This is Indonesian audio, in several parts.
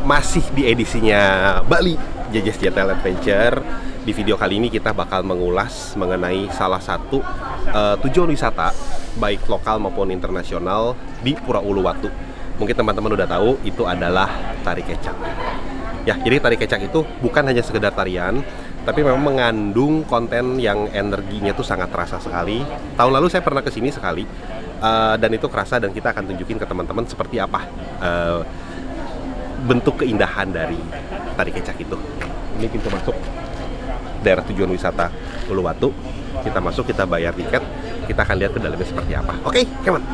Masih di edisinya Bali JJ's Jatel Adventure. Di video kali ini kita bakal mengulas mengenai salah satu tujuan wisata baik lokal maupun internasional di Pura Uluwatu. Mungkin teman-teman udah tahu itu adalah tari kecak. Ya, jadi tari kecak itu bukan hanya sekedar tarian, tapi memang mengandung konten yang energinya tuh sangat terasa sekali. Tahun lalu saya pernah kesini sekali, dan itu kerasa, dan kita akan tunjukin ke teman-teman seperti apa bentuk keindahan dari tari kecak itu. Ini pintu masuk daerah tujuan wisata Uluwatu. Kita masuk, kita bayar tiket, kita akan lihat ke dalamnya seperti apa. Oke, come on.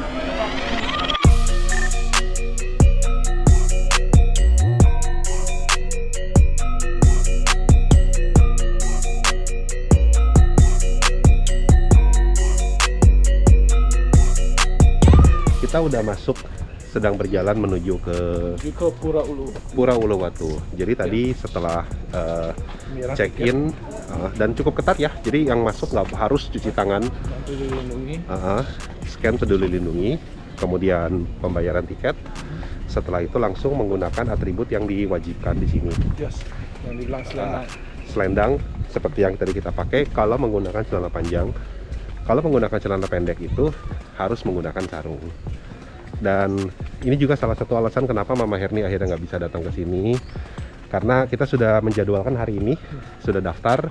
Kita udah masuk, sedang berjalan menuju ke Pura Uluwatu. Jadi tadi setelah check-in dan cukup ketat ya. Jadi yang masuk nggak harus cuci tangan, scan peduli lindungi, kemudian pembayaran tiket. Setelah itu langsung menggunakan atribut yang diwajibkan di sini. Yes, yang dibilang selendang. Selendang seperti yang tadi kita pakai. Kalau menggunakan celana panjang, kalau menggunakan celana pendek itu harus menggunakan sarung. Dan ini juga salah satu alasan kenapa Mama Herni akhirnya nggak bisa datang ke sini, karena kita sudah menjadwalkan hari ini, sudah daftar,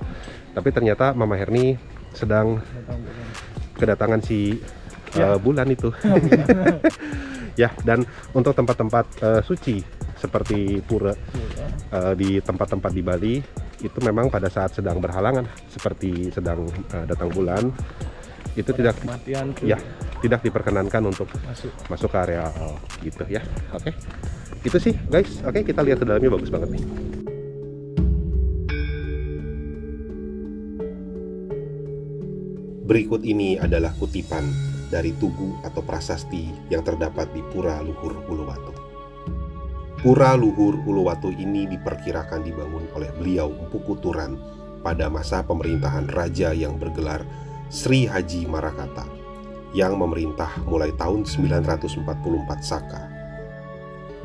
tapi ternyata Mama Herni sedang kedatangan si bulan itu. Ya, dan untuk tempat-tempat suci seperti pura di tempat-tempat di Bali itu memang pada saat sedang berhalangan seperti sedang datang bulan itu tidak diperkenankan untuk masuk ke area gitu ya. Oke. Itu sih guys. Oke, kita lihat ke dalamnya, bagus banget nih. Berikut ini adalah kutipan dari tugu atau prasasti yang terdapat di Pura Luhur Uluwatu. Pura Luhur Uluwatu ini diperkirakan dibangun oleh beliau Empu Kuturan pada masa pemerintahan raja yang bergelar Sri Haji Marakata yang memerintah mulai tahun 944 Saka.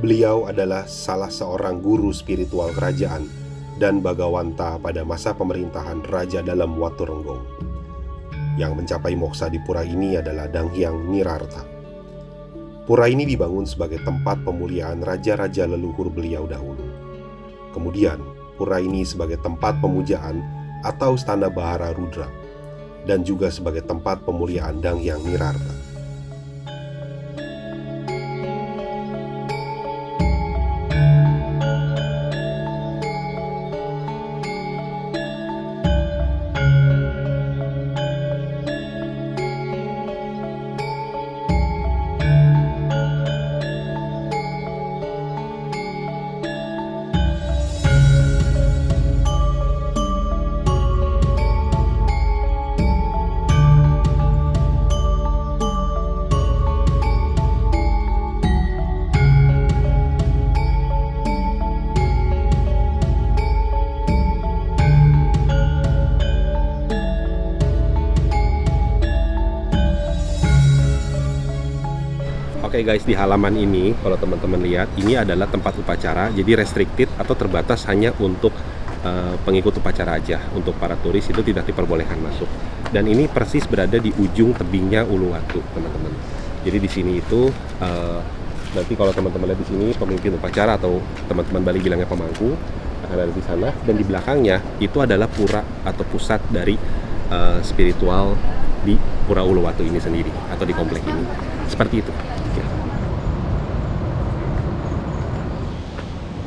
Beliau adalah salah seorang guru spiritual kerajaan dan bagawanta pada masa pemerintahan Raja Dalam Waturenggong. Yang mencapai moksa di pura ini adalah Danghyang Nirarta. Pura ini dibangun sebagai tempat pemuliaan raja-raja leluhur beliau dahulu. Kemudian, pura ini sebagai tempat pemujaan atau Stana Bahara Rudra, dan juga sebagai tempat pemuliaan Danghyang Nirarta. Oke guys, di halaman ini kalau teman-teman lihat, ini adalah tempat upacara, jadi restricted atau terbatas hanya untuk pengikut upacara aja. Untuk para turis itu tidak diperbolehkan masuk. Dan ini persis berada di ujung tebingnya Uluwatu, teman-teman. Jadi di sini itu nanti kalau teman-teman lihat di sini pemimpin upacara atau teman-teman Bali bilangnya pemangku akan ada di sana, dan di belakangnya itu adalah pura atau pusat dari spiritual di Pura Uluwatu ini sendiri atau di komplek ini. Seperti itu.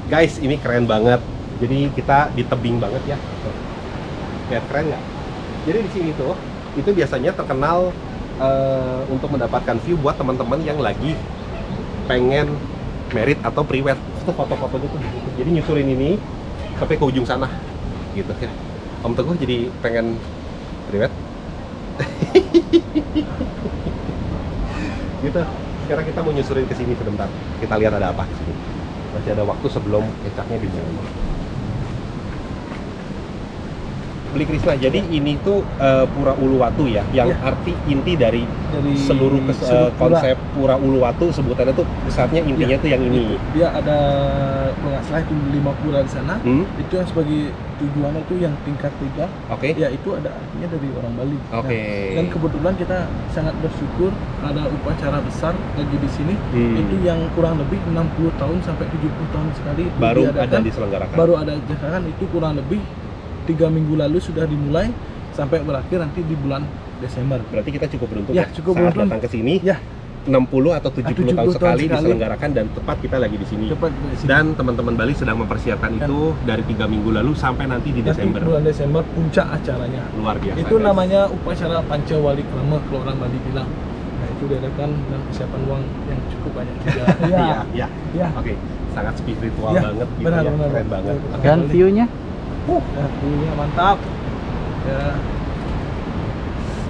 Guys, ini keren banget. Jadi kita di tebing banget ya. Lihat, keren nggak? Jadi di sini tuh, itu biasanya terkenal untuk mendapatkan view buat teman-teman yang lagi pengen merit atau pre-wed. Itu foto-fotonya tuh gitu. Jadi nyusurin ini sampai ke ujung sana, gitu ya. Om Teguh jadi pengen pre-wed. Gitu. Sekarang kita mau nyusurin ke sini sebentar. Kita lihat ada apa di sini. Masih ada waktu sebelum kecaknya dibuang. Beli Krishna. Jadi ini tuh Pura Uluwatu ya, yang arti inti dari seluruh konsep Pura Uluwatu, sebutannya tuh pusatnya intinya tuh yang ini. Dia ada nggak salah itu 5 pura di sana. Itu yang sebagai tujuannya itu yang tingkat 3. Oke. Ya itu ada artinya dari orang Bali. Oke. Dan kebetulan kita sangat bersyukur ada upacara besar lagi di sini. Itu yang kurang lebih 60 tahun sampai 70 tahun sekali itu baru diadakan, ada diselenggarakan. Baru ada diselenggarakan itu kurang lebih 3 minggu lalu sudah dimulai sampai berakhir nanti di bulan Desember. Berarti kita cukup beruntung ya, cukup saat beruntung. Datang ke sini. Ya. 60 atau 70 tahun sekali diselenggarakan dan tepat kita lagi di sini. Dan teman-teman Bali sedang mempersiapkan itu dari 3 minggu lalu sampai nanti di Desember. Bulan Desember puncak acaranya. Luar biasa. Itu namanya upacara Pancawali Krama kalau orang Bali bilang. Nah, itu diadakan dengan persiapan uang yang cukup banyak juga. Iya. Oke. Sangat spiritual banget gitu benar, ya. benar, Keren banget. Dan view-nya? View-nya mantap. Ya.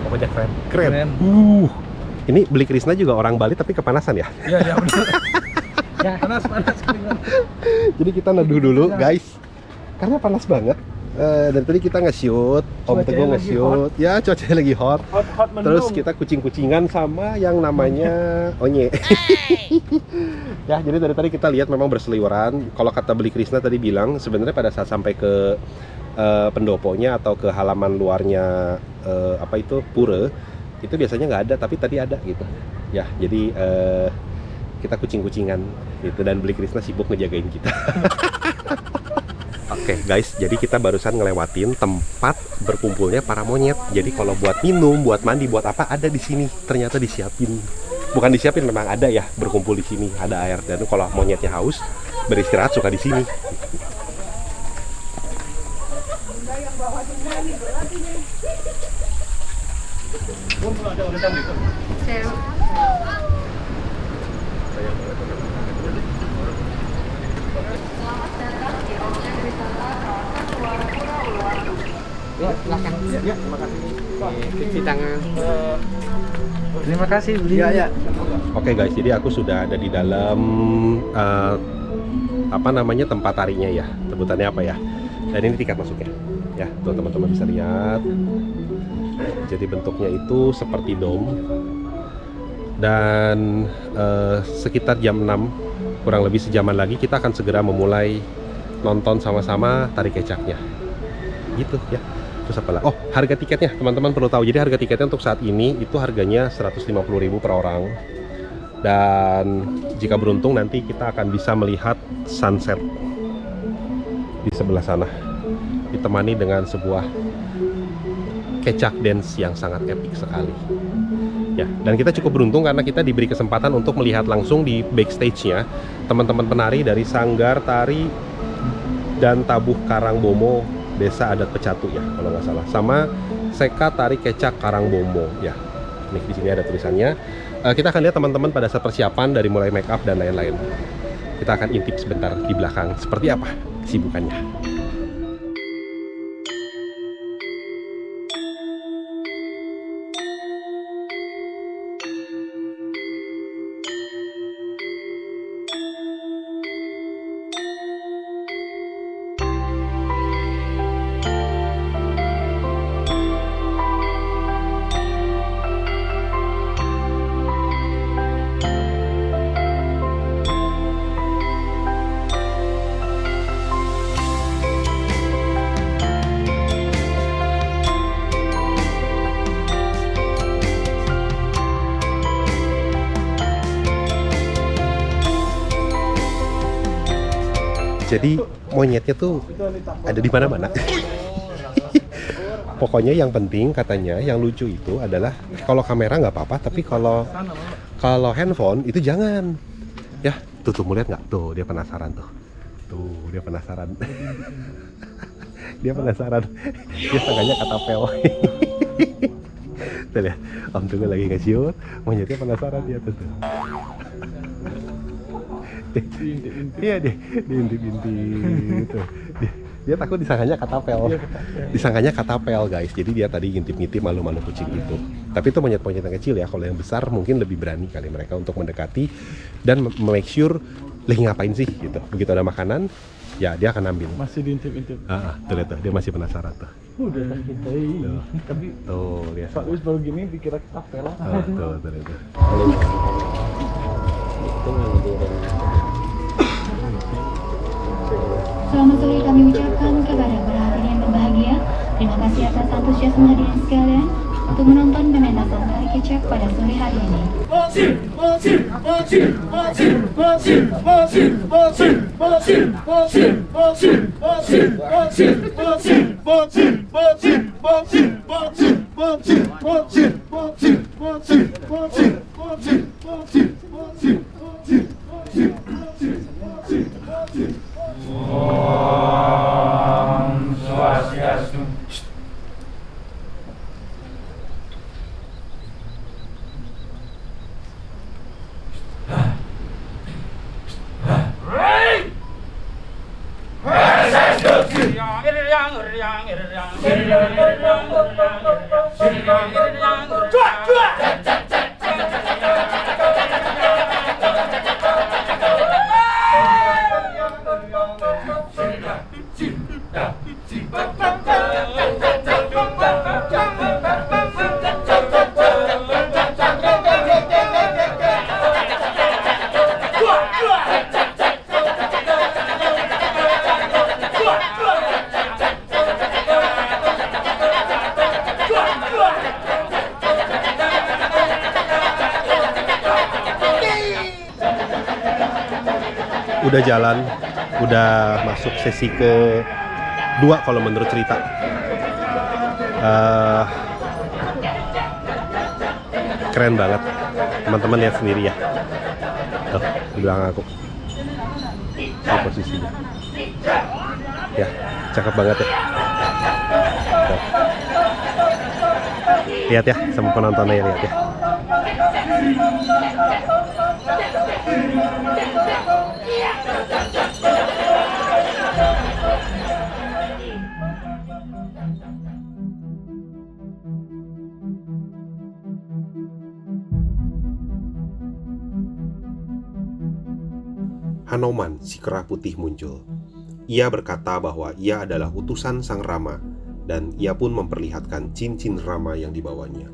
Pokoknya keren. Ini Beli Krishna juga orang Bali tapi kepanasan ya? Iya benar. Panas. Jadi kita neduh dulu guys, karena panas banget. Dan tadi kita nge-shoot, Om Teguh nge-shoot. Ya cuacanya lagi hot. Terus kita kucing-kucingan sama yang namanya Onye. Ya jadi dari tadi kita lihat memang berseliweran. Kalau kata Beli Krishna tadi bilang sebenarnya pada saat sampai ke pendoponya atau ke halaman luarnya pura itu biasanya nggak ada, tapi tadi ada gitu ya. Jadi kita kucing-kucingan gitu dan Beli Krishna sibuk ngejagain kita. Oke guys, jadi kita barusan ngelewatin tempat berkumpulnya para monyet. Jadi kalau buat minum, buat mandi, buat apa ada di sini. Ternyata disiapin, bukan disiapin, memang ada ya, berkumpul di sini, ada air. Dan kalau monyetnya haus beristirahat suka di sini. Ya, silakan. Ya, terima kasih. Cuci tangan. Terima kasih, Beli. Ya. Oke guys, jadi aku sudah ada di dalam tempat tarinya ya. Sebutannya apa ya? Dan ini tiket masuknya. Ya, tuh teman-teman bisa lihat. Jadi bentuknya itu seperti dom. Dan sekitar jam 6, kurang lebih sejaman lagi kita akan segera memulai nonton sama-sama tari kecaknya. Gitu ya. Terus apa lagi? Oh, harga tiketnya teman-teman perlu tahu. Jadi harga tiketnya untuk saat ini itu harganya 150.000 per orang. Dan jika beruntung nanti kita akan bisa melihat sunset di sebelah sana, ditemani dengan sebuah kecak dance yang sangat epic sekali. Ya, dan kita cukup beruntung karena kita diberi kesempatan untuk melihat langsung di backstage-nya teman-teman penari dari Sanggar Tari dan Tabuh Karangbomo Desa Adat Pecatu ya kalau nggak salah, sama Seka Tari Kecak Karangbomo ya. Nih di sini ada tulisannya. Kita akan lihat teman-teman pada saat persiapan dari mulai make up dan lain-lain. Kita akan intip sebentar di belakang seperti apa kesibukannya. Jadi monyetnya tuh ada di mana-mana. Pokoknya yang penting katanya yang lucu itu adalah kalau kamera nggak apa-apa, tapi kalau handphone itu jangan. Ya, tuh mau lihat nggak? Tuh dia penasaran tuh. Tuh dia penasaran. Dia penasaran. Dia sengaja katapel. Tuh lihat, Om Tunggu lagi nge-shoot, monyetnya penasaran dia tuh. Iya deh, diintip-intip gitu. Dia takut disangkanya katapel guys. Jadi dia tadi ngintip-ngintip malu-malu kucing itu. Tapi itu monyet-monyet yang kecil ya. Kalau yang besar mungkin lebih berani kali mereka untuk mendekati dan make sure lagi ngapain sih gitu. Begitu ada makanan, ya dia akan ambil. Masih diintip-intip. Tuh lihat tuh, dia masih penasaran tuh. Udah kita tapi Tuh, lihat. Pak Luis baru gini dikira kita pela. Tuh. Selamat sore kami ucapkan kepada para hadirin yang berbahagia. Terima kasih atas antusiasme hadirin sekalian untuk menonton pementasan tari kecak pada sore hari ini. Udah jalan, udah masuk sesi ke-2 kalau menurut cerita. Keren banget, teman-teman lihat sendiri ya. Tuh, di belakang aku. Ini posisinya. Ya, cakep banget ya. Tuh. Lihat ya, sama penontonnya ya, lihat ya. Hanoman, si kera putih muncul. Ia berkata bahwa ia adalah utusan Sang Rama dan ia pun memperlihatkan cincin Rama yang dibawanya.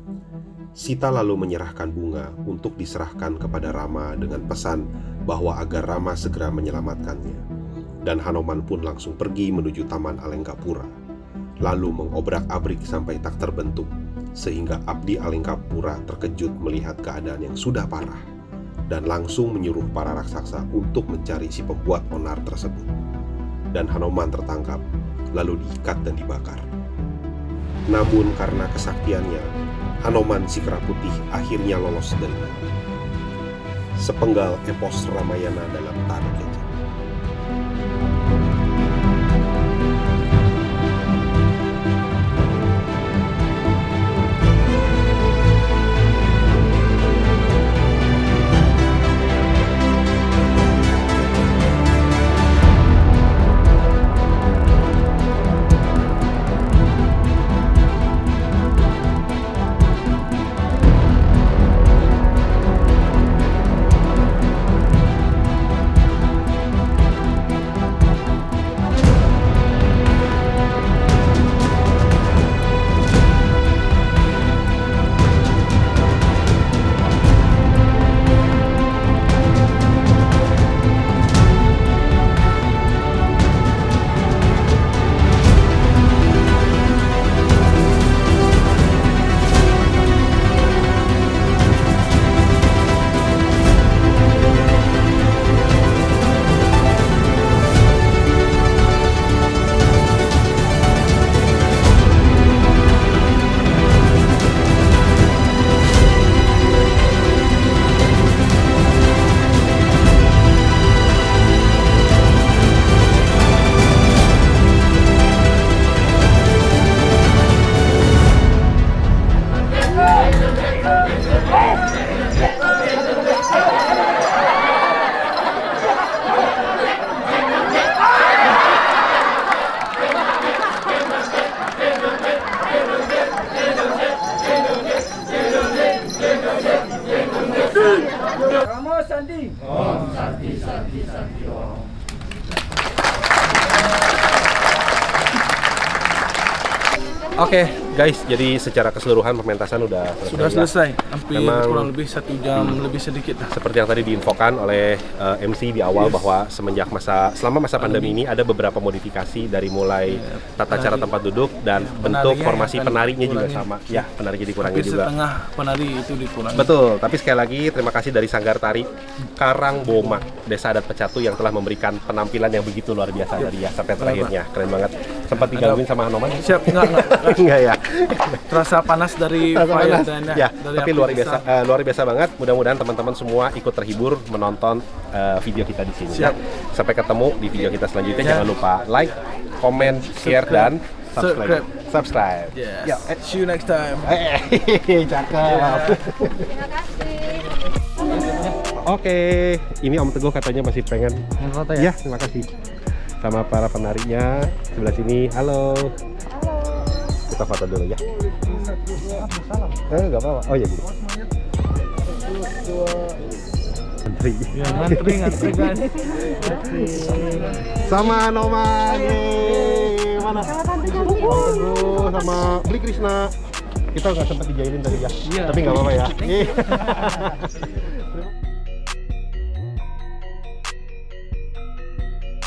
Sita lalu menyerahkan bunga untuk diserahkan kepada Rama dengan pesan bahwa agar Rama segera menyelamatkannya. Dan Hanoman pun langsung pergi menuju Taman Alengkapura, lalu mengobrak-abrik sampai tak terbentuk, sehingga Abdi Alengkapura terkejut melihat keadaan yang sudah parah, dan langsung menyuruh para raksasa untuk mencari si pembuat onar tersebut. Dan Hanoman tertangkap, lalu diikat dan dibakar. Namun karena kesaktiannya, Hanoman si kera putih akhirnya lolos dari api. Sepenggal epos Ramayana dalam tari kecak. Oke, guys, jadi secara keseluruhan pementasan udah selesai. Sudah selesai, hampir Memang- kurang lebih 1 jam lebih sedikit lah. Seperti yang tadi diinfokan oleh MC di awal bahwa selama masa pandemi ini ada beberapa modifikasi dari mulai tata cara tempat duduk dan bentuk Penarinya formasi yang akan penarinya juga dikurangin. sama. Ya, penarinya dikurangi Hampir juga. setengah penari itu dikurangi. Betul, tapi sekali lagi terima kasih dari Sanggar Tari Karangboma, Desa Adat Pecatu yang telah memberikan penampilan yang begitu luar biasa dari ya sampai terakhirnya. Keren banget. Sempat digangguin sama Hanoman? Siap, enggak. Enggak ya. Terasa panas dari Terasa fire panas. dan Ya, dari tapi api luar besar. biasa, luar biasa banget. Mudah-mudahan teman-teman semua ikut terhibur menonton video kita di sini. Siap. Ya. Sampai ketemu di video kita selanjutnya. Ya. Jangan lupa like, comment, share dan subscribe. Subscribe. Yes. Ya, See you next time. cakep. Oke, ini Om Teguh katanya masih pengen Foto ya. Terima kasih sama para penarinya sebelah sini. Halo. Kita foto dulu ya. Nggak apa-apa. Oh ya gini. Antri. Ya, ngantri guys. Sama Noman. Yeay. Mana? Om Teguh sama Bli Krishna. Kita nggak sempat dijailin tadi ya. Tapi nggak apa-apa ya.